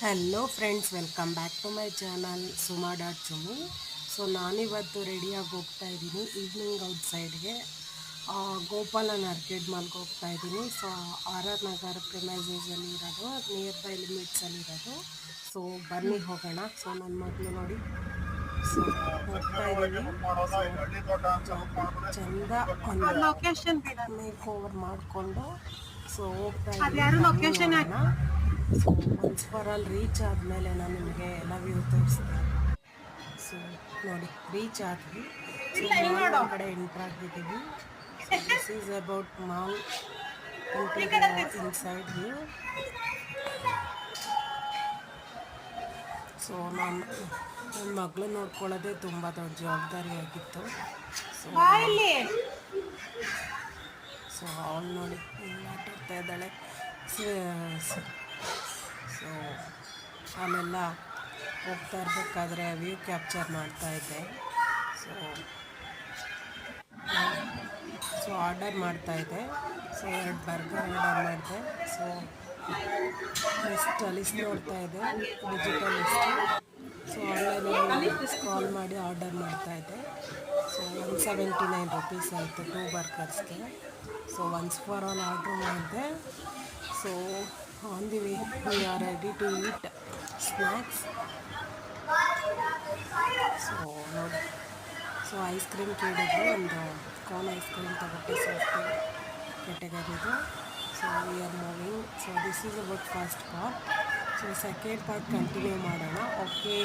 Hello friends, welcome back to my channel ಸುಮಾ.ಸುಮಿ. So ನಾನಿವತ್ತು ರೆಡಿಯಾಗಿ ಹೋಗ್ತಾ ಇದ್ದೀನಿ ಈವ್ನಿಂಗ್ ಔಟ್ಸೈಡ್ಗೆ. ಗೋಪಾಲನ್ ಆರ್ಕಿಡ್ ಮಾಲ್ಗೆ ಹೋಗ್ತಾ ಇದ್ದೀನಿ. ಸೊ ಆರ್ ಆರ್ ನಗರ್ ಪ್ರಿಮೈಸಲ್ಲಿ ಇರೋದು, ನಿಯರ್ ಬೈ ಲಿಮಿಟ್ಸಲ್ಲಿರೋದು. ಸೊ ಬನ್ನಿ ಹೋಗೋಣ. ಸೊ ನನ್ನ ಮಗಳು ನೋಡಿ, ಸೊ ಹೋಗ್ತಾ ಇದ್ದೀವಿ. ಚಂದ ಒಂದು ಲೊಕೇಶನ್ ಮೇಕ್ ಓವರ್ ಮಾಡಿಕೊಂಡು ಸೊ ಹೋಗ್ತಾ ಇದ್ದೀನಿ. So once for all reach ಆದಮೇಲೆ ನಾನು ನಿಮಗೆ ಎಲ್ಲ ವ್ಯೂ ತೋರಿಸ್ತೀನಿ. ಸೊ ನೋಡಿ, ರೀಚ್ ಆದ್ವಿ. ಸೊ ಮಾಲ್ ಒಳಗಡೆ ಎಂಟ್ರ್ ಆಗಿದ್ದೀವಿ. So this is about mall inside view. So ನನ್ನ ಮಗಳು ನೋಡ್ಕೊಳ್ಳೋದೇ ತುಂಬ ದೊಡ್ಡ ಜವಾಬ್ದಾರಿಯಾಗಿತ್ತು. ಸೊ ಅವಳು ನೋಡಿ ಆಟ ಆಡ್ತಾ ಇದ್ದಾಳೆ. ಸೊ ಅಲ್ಲೆಲ್ಲ ಹೋಗ್ತಾ ಇರಬೇಕಾದ್ರೆ ವ್ಯೂ ಕ್ಯಾಪ್ಚರ್ ಮಾಡ್ತಾಯಿದ್ದೆ. ಸೊ ಆರ್ಡರ್ ಮಾಡ್ತಾಯಿದ್ದೆ. ಸೊ 2 ಬರ್ಗರ್ ಆರ್ಡರ್ ಮಾಡಿದೆ. ಸೊ ಲಿಸ್ಟ್ ನೋಡ್ತಾಯಿದ್ದೆ, ಡಿಜಿಟಲ್ ಲಿಸ್ಟ್. ಸೊ ಆನ್ಲೈನಲ್ಲಿ ಸ್ಕ್ರಾಲ್ ಮಾಡಿ ಆರ್ಡರ್ ಮಾಡ್ತಾಯಿದ್ದೆ. ಸೊ 179 rupees ಆಯಿತು 2 ಬರ್ಗರ್ಸ್ಗೆ. So once for all order ಮಾಡಿದೆ. So on the way we are ready to eat snacks. So ನೋಡಿ, ಸೊ ಐಸ್ ಕ್ರೀಮ್ ಕೇಳಿದ್ರು, ಒಂದು ಕೋನ್ ಐಸ್ ಕ್ರೀಮ್ ತಗೊಟ್ಟೆ, ಸೇಫ್ಟಿ ಕೆಟಗರಿದು. So we are moving. So this is about first part. So second part continue ಮಾಡೋಣ. Okay.